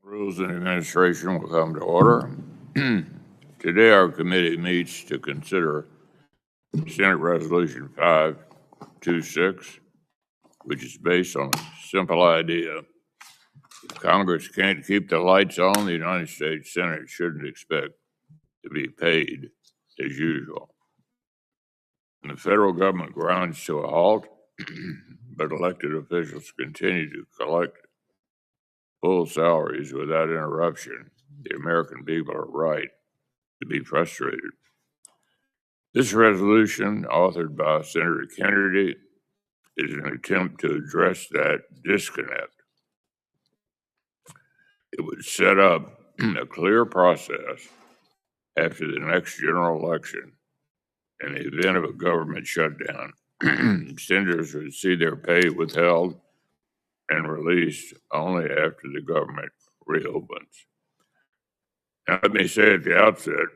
Rules and Administration will come to order. Today, our committee meets to consider Senate Resolution 526, which is based on a simple idea. If Congress can't keep the lights on, the United States Senate shouldn't expect to be paid as usual. And the federal government grinds to a halt, but elected officials continue to collect full salaries without interruption. The American people are right to be frustrated. This resolution, authored by Senator Kennedy, is an attempt to address that disconnect. It would set up a clear process after the next general election. In the event of a government shutdown, senators would see their pay withheld and released only after the government reopens. Now, let me say at the outset,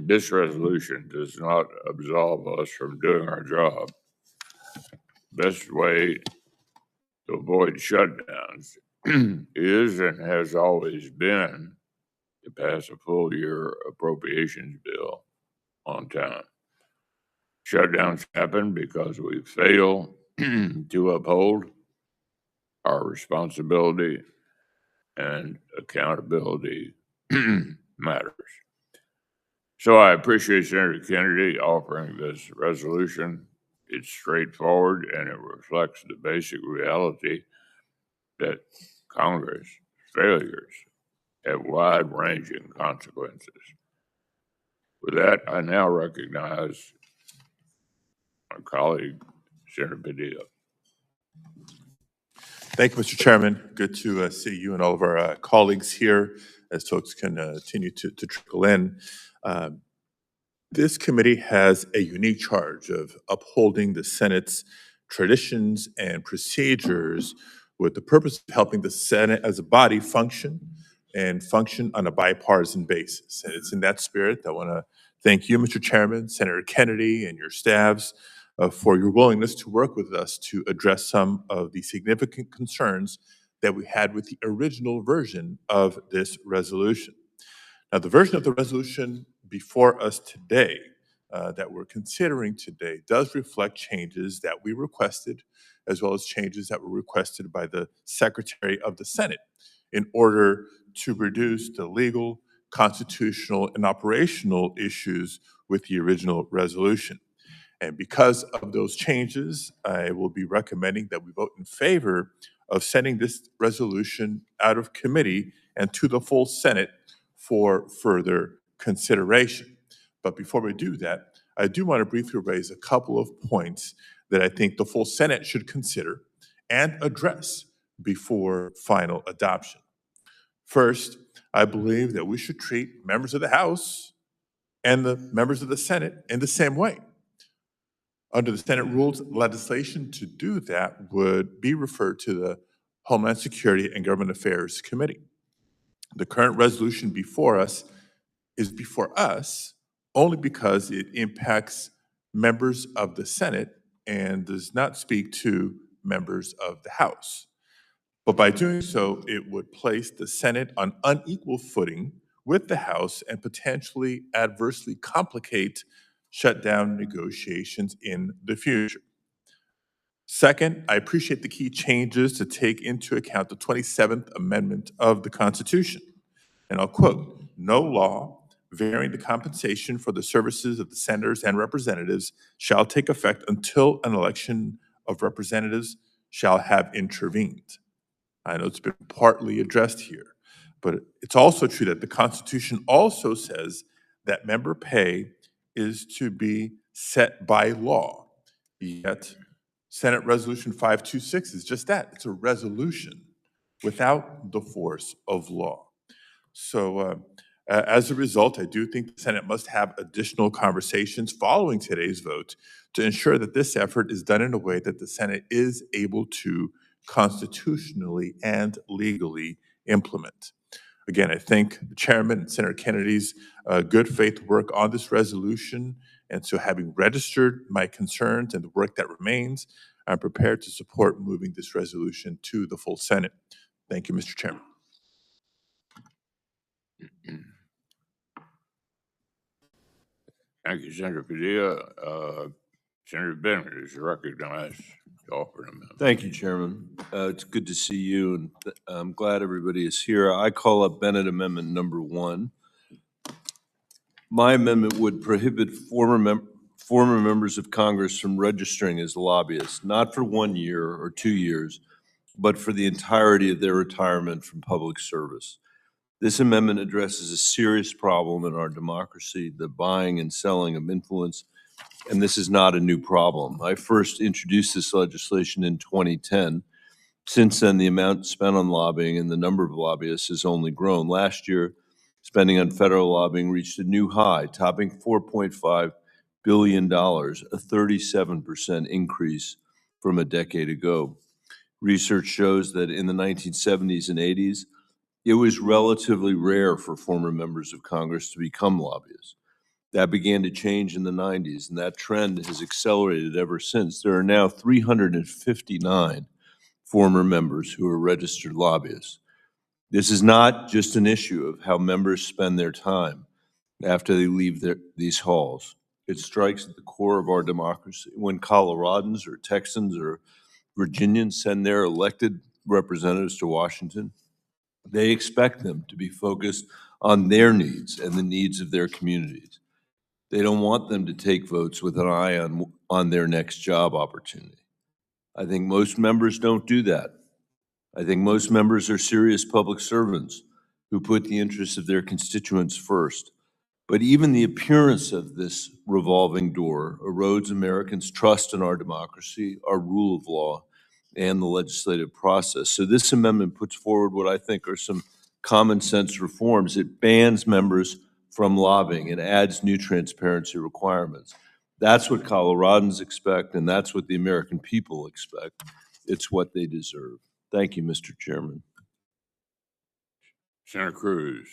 this resolution does not absolve us from doing our job. Best way to avoid shutdowns is and has always been to pass a full year appropriations bill on time. Shutdowns happen because we fail to uphold our responsibility, and accountability matters. So I appreciate Senator Kennedy offering this resolution. It's straightforward and it reflects the basic reality that Congress failures have wide-ranging consequences. With that, I now recognize my colleague, Senator Padilla. Thank you, Mr. Chairman. Good to see you and all of our colleagues here as folks can continue to trickle in. This committee has a unique charge of upholding the Senate's traditions and procedures with the purpose of helping the Senate as a body function on a bipartisan basis. And it's in that spirit that I want to thank you, Mr. Chairman, Senator Kennedy, and your staffs for your willingness to work with us to address some of the significant concerns that we had with the original version of this resolution. Now, the version of the resolution before us today that we're considering today does reflect changes that we requested, as well as changes that were requested by the Secretary of the Senate in order to reduce the legal, constitutional, and operational issues with the original resolution. And because of those changes, I will be recommending that we vote in favor of sending this resolution out of committee and to the full Senate for further consideration. But before we do that, I do want to briefly raise a couple of points that I think the full Senate should consider and address before final adoption. First, I believe that we should treat members of the House and the members of the Senate in the same way. Under the Senate rules, legislation to do that would be referred to the Homeland Security and Government Affairs Committee. The current resolution before us is before us only because it impacts members of the Senate and does not speak to members of the House. But by doing so, it would place the Senate on unequal footing with the House and potentially adversely complicate shutdown negotiations in the future. Second, I appreciate the key changes to take into account the 27th Amendment of the Constitution. And I'll quote, "No law varying the compensation for the services of the senators and representatives shall take effect until an election of representatives shall have intervened." I know it's been partly addressed here, but it's also true that the Constitution also says that member pay is to be set by law. Yet Senate Resolution 526 is just that. It's a resolution without the force of law. So as a result, I do think the Senate must have additional conversations following today's vote to ensure that this effort is done in a way that the Senate is able to constitutionally and legally implement. Again, I thank the chairman and Senator Kennedy's good faith work on this resolution. And so having registered my concerns and the work that remains, I'm prepared to support moving this resolution to the full Senate. Thank you, Mr. Chairman. Thank you, Senator Padilla. Senator Bennett is recognized to offer an amendment. Thank you, Chairman. It's good to see you, and I'm glad everybody is here. I call up Bennett Amendment number 1. My amendment would prohibit former members of Congress from registering as lobbyists, not for 1 year or 2 years, but for the entirety of their retirement from public service. This amendment addresses a serious problem in our democracy, the buying and selling of influence, and this is not a new problem. I first introduced this legislation in 2010. Since then, the amount spent on lobbying and the number of lobbyists has only grown. Last year, spending on federal lobbying reached a new high, topping $4.5 billion, a 37% increase from a decade ago. Research shows that in the 1970s and 80s, it was relatively rare for former members of Congress to become lobbyists. That began to change in the 90s, and that trend has accelerated ever since. There are now 359 former members who are registered lobbyists. This is not just an issue of how members spend their time after they leave these halls. It strikes at the core of our democracy. When Coloradans or Texans or Virginians send their elected representatives to Washington, they expect them to be focused on their needs and the needs of their communities. They don't want them to take votes with an eye on their next job opportunity. I think most members don't do that. I think most members are serious public servants who put the interests of their constituents first. But even the appearance of this revolving door erodes Americans' trust in our democracy, our rule of law, and the legislative process. So this amendment puts forward what I think are some common sense reforms. It bans members from lobbying and adds new transparency requirements. That's what Coloradans expect, and that's what the American people expect. It's what they deserve. Thank you, Mr. Chairman. Senator Cruz.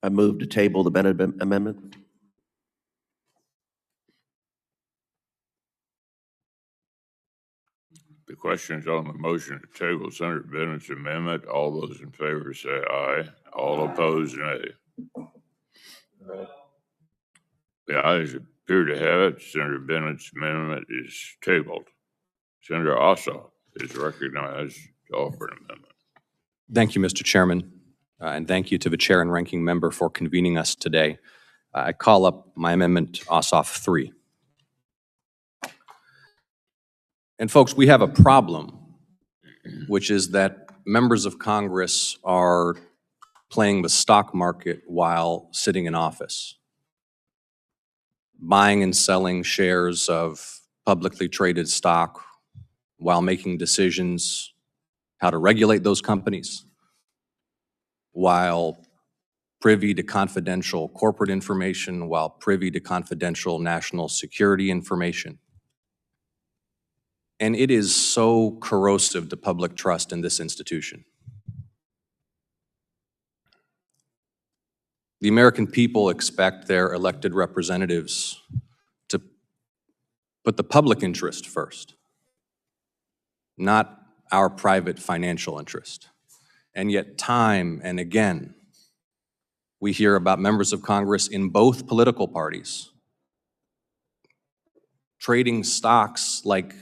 I move to table the Bennett amendment. The question is on the motion to table Senator Bennett's amendment. All those in favor say aye. All opposed, nay. The ayes appear to have it. Senator Bennett's amendment is tabled. Senator Ossoff is recognized to offer an amendment. Thank you, Mr. Chairman, and thank you to the chair and ranking member for convening us today. I call up my amendment, Ossoff 3. And folks, we have a problem, which is that members of Congress are playing the stock market while sitting in office, buying and selling shares of publicly traded stock while making decisions how to regulate those companies, while privy to confidential corporate information, while privy to confidential national security information. And it is so corrosive to public trust in this institution. The American people expect their elected representatives to put the public interest first, not our private financial interest. And yet time and again, we hear about members of Congress in both political parties trading stocks like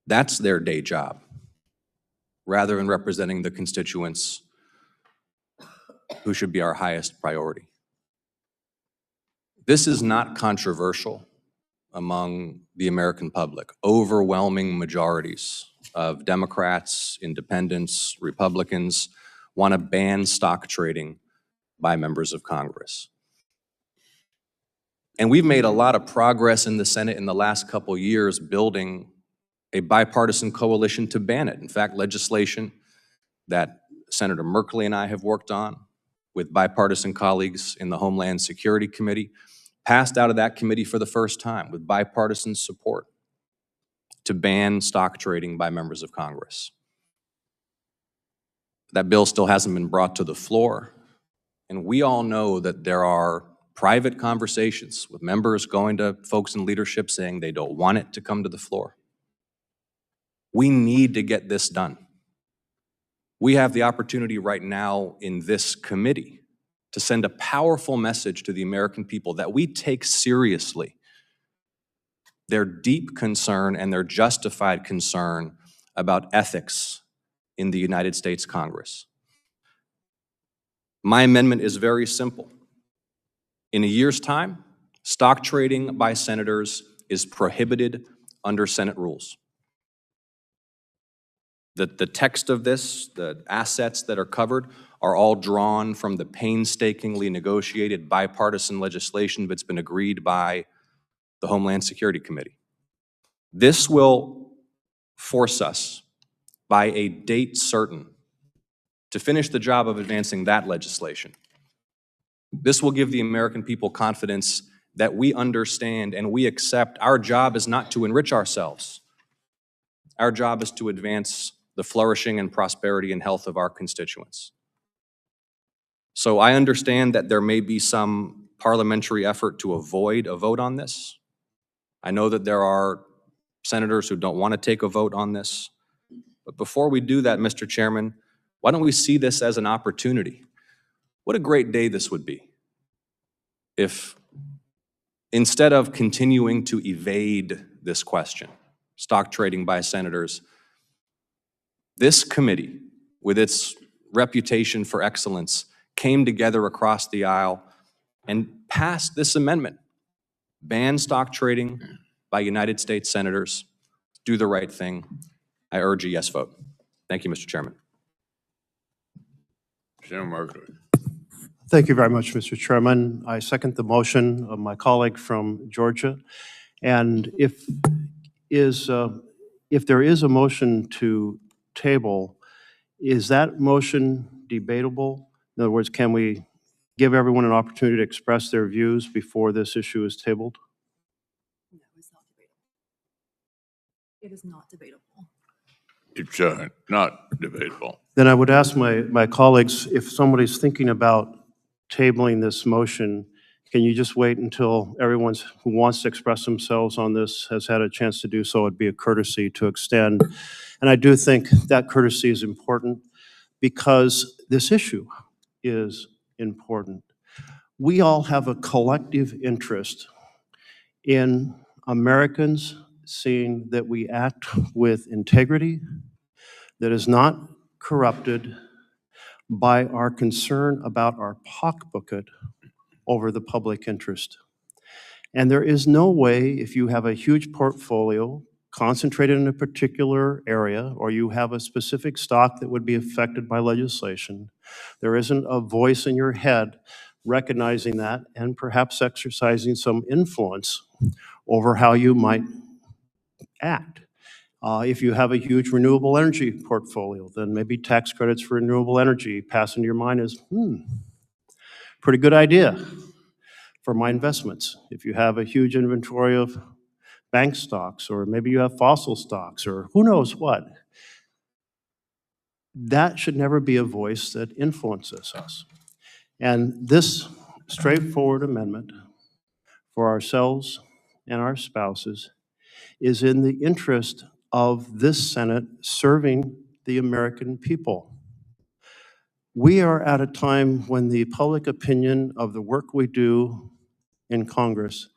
that's their day job, rather than representing the constituents who should be our highest priority. This is not controversial among the American public. Overwhelming majorities of Democrats, independents, Republicans want to ban stock trading by members of Congress. And we've made a lot of progress in the Senate in the last couple years building a bipartisan coalition to ban it. In fact, legislation that Senator Merkley and I have worked on with bipartisan colleagues in the Homeland Security Committee passed out of that committee for the first time with bipartisan support to ban stock trading by members of Congress. That bill still hasn't been brought to the floor, and we all know that there are private conversations with members going to folks in leadership saying they don't want it to come to the floor. We need to get this done. We have the opportunity right now in this committee to send a powerful message to the American people that we take seriously their deep concern and their justified concern about ethics in the United States Congress. My amendment is very simple. In a year's time, stock trading by senators is prohibited under Senate rules. The text of this, the assets that are covered, are all drawn from the painstakingly negotiated bipartisan legislation that's been agreed by the Homeland Security Committee. This will force us by a date certain to finish the job of advancing that legislation. This will give the American people confidence that we understand and we accept our job is not to enrich ourselves. Our job is to advance the flourishing and prosperity and health of our constituents. So I understand that there may be some parliamentary effort to avoid a vote on this. I know that there are senators who don't want to take a vote on this. But before we do that, Mr. Chairman, why don't we see this as an opportunity? What a great day this would be if, instead of continuing to evade this question, stock trading by senators, this committee, with its reputation for excellence, came together across the aisle and passed this amendment. Ban stock trading by United States senators. Do the right thing. I urge a yes vote. Thank you, Mr. Chairman. Senator Merkley. Thank you very much, Mr. Chairman. I second the motion of my colleague from Georgia. And if there is a motion to table, is that motion debatable? In other words, can we give everyone an opportunity to express their views before this issue is tabled? No, it's not debatable. It is not debatable. It's not debatable. Then I would ask my colleagues, if somebody's thinking about tabling this motion, can you just wait until everyone who wants to express themselves on this has had a chance to do so? It'd be a courtesy to extend. And I do think that courtesy is important because this issue is important. We all have a collective interest in Americans seeing that we act with integrity, that is not corrupted by our concern about our pocketbook over the public interest. And there is no way, if you have a huge portfolio concentrated in a particular area, or you have a specific stock that would be affected by legislation, there isn't a voice in your head recognizing that and perhaps exercising some influence over how you might act. If you have a huge renewable energy portfolio, then maybe tax credits for renewable energy pass into your mind as, pretty good idea for my investments. If you have a huge inventory of bank stocks, or maybe you have fossil stocks, or who knows what, that should never be a voice that influences us. And this straightforward amendment for ourselves and our spouses is in the interest of this Senate serving the American people. We are at a time when the public opinion of the work we do in Congress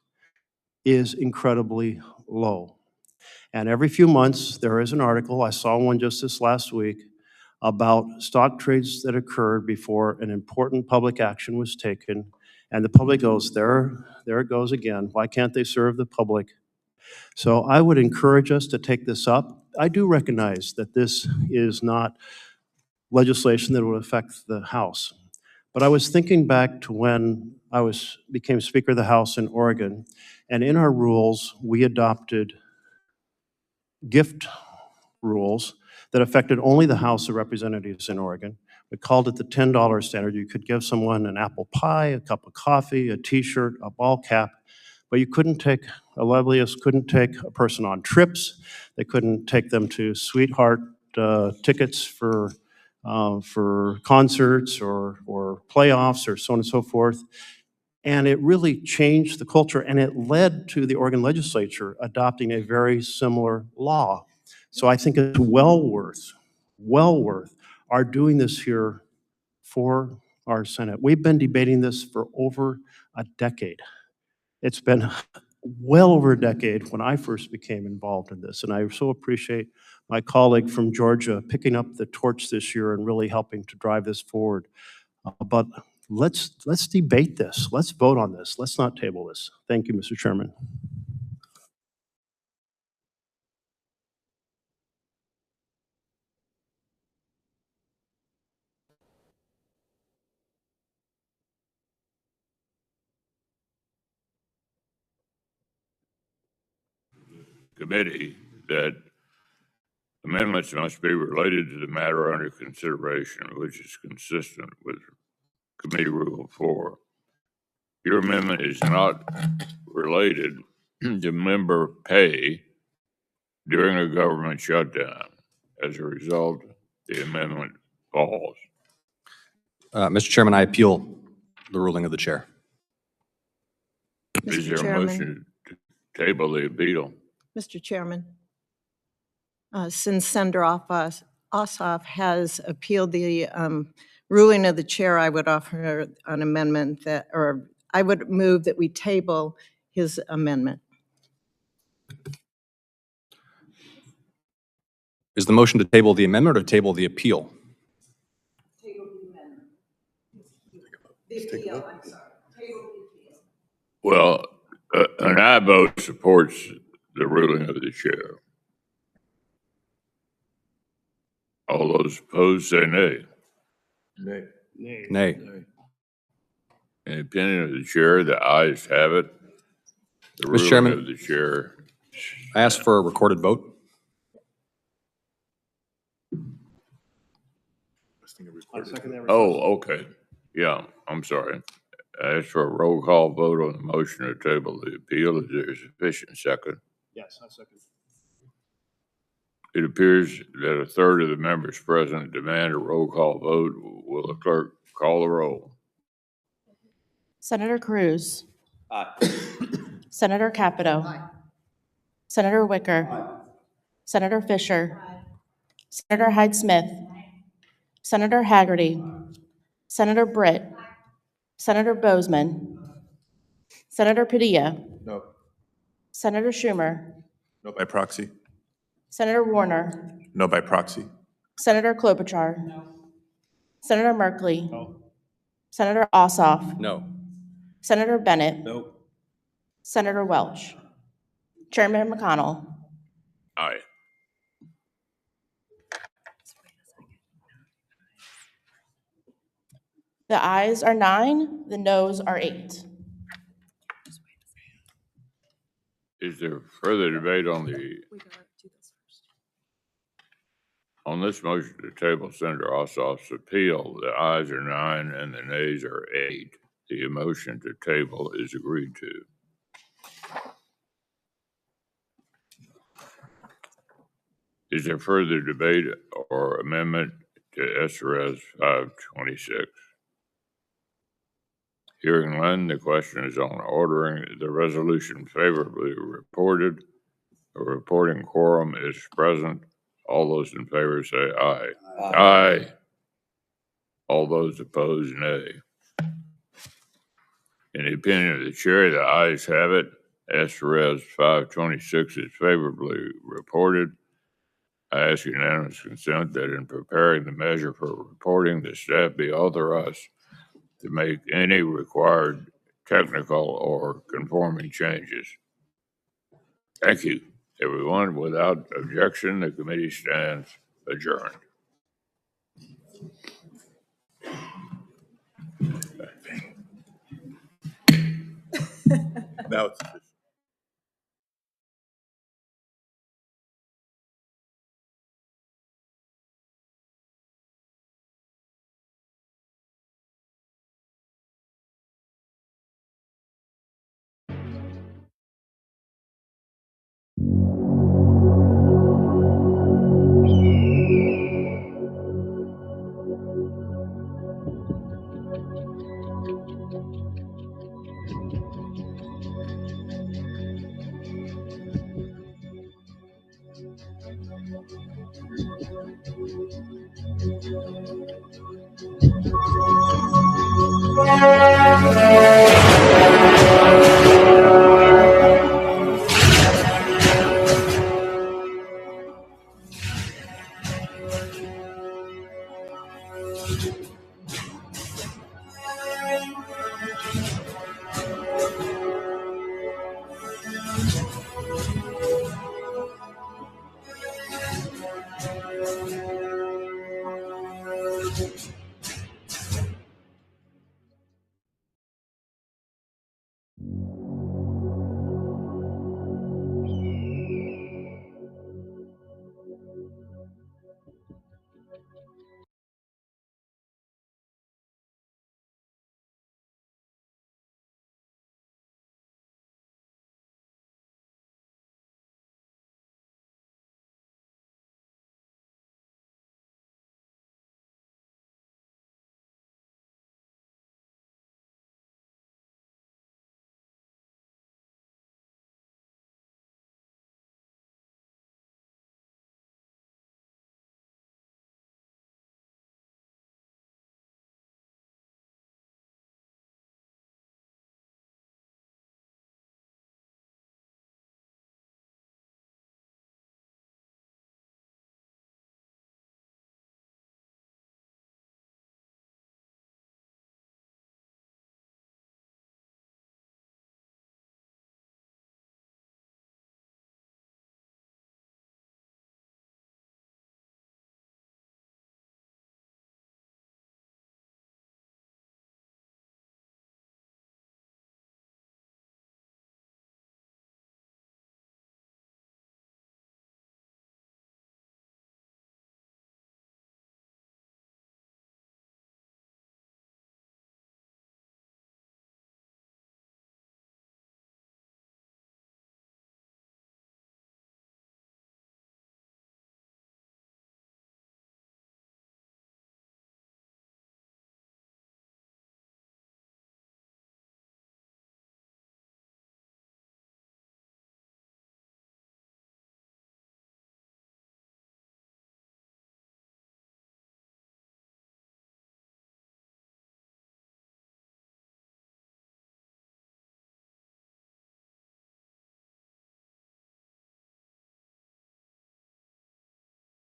is incredibly low. And every few months, there is an article, I saw one just this last week, about stock trades that occurred before an important public action was taken. And the public goes, there it goes again. Why can't they serve the public? So I would encourage us to take this up. I do recognize that this is not legislation that will affect the House, But I was thinking back to when became Speaker of the House in Oregon, and in our rules, we adopted gift rules that affected only the House of Representatives in Oregon. We called it the $10 standard. You could give someone an apple pie, a cup of coffee, a t-shirt, a ball cap, but you couldn't take, a lobbyist couldn't take a person on trips. They couldn't take them to sweetheart tickets for concerts or playoffs or so on and so forth. And it really changed the culture, and it led to the Oregon legislature adopting a very similar law. So I think it's well worth our doing this here for our Senate. We've been debating this for over a decade. It's been well over a decade when I first became involved in this, and I so appreciate my colleague from Georgia picking up the torch this year and really helping to drive this forward. But let's debate this. Let's vote on this. Let's not table this. Thank you, Mr. Chairman. Committee that amendments must be related to the matter under consideration, which is consistent with Committee Rule 4. Your amendment is not related to member pay during a government shutdown. As a result, the amendment falls. Mr. Chairman, I appeal the ruling of the chair. Is Mr. there a Chairman, motion to table the appeal? Mr. Chairman, since Senator Ossoff has appealed the ruling of the chair, I would offer an amendment that, or I would move that we table his amendment. Is the motion to table the amendment or table the appeal? Table the amendment. The appeal, I'm sorry. Table the appeal. Well, an aye vote supports the ruling of the chair. All those opposed say nay. Nay. Nay. In the opinion of the chair, the ayes have it. The Mr. ruling Chairman. of the chair. I ask for a recorded vote. Oh, okay. Yeah, I'm sorry. I asked for a roll call vote on the motion to table the appeal. Is there a sufficient second? Yes, I second. It appears that a third of the members present demand a roll call vote. Will the clerk call the roll? Senator Cruz. Senator Capito. Senator Wicker. Senator Fisher. Senator Hyde-Smith. Senator Haggerty. Senator Britt. Senator Bozeman. Senator Padilla. No. Senator Schumer. No by proxy. Senator Warner. No by proxy. Senator Klobuchar. Senator Merkley. Senator Ossoff. No. Senator Bennett. No. Senator Welch. Chairman McConnell. Aye. The ayes are 9, the noes are 8. Is there further debate on the We gotta do this first. on this motion to table Senator Ossoff's appeal? The ayes are 9 and the nays are 8. The motion to table is agreed to. Is there further debate or amendment to SRS 526? Hearing none, the question is on ordering the resolution favorably reported. A reporting quorum is present. All those in favor say aye. Aye. All those opposed, nay. In the opinion of the chair, the ayes have it. SRS 526 is favorably reported. I ask unanimous consent that in preparing the measure for reporting, the staff be authorized to make any required technical or conforming changes. Thank you, everyone. Without objection, the committee stands adjourned. Now it's official.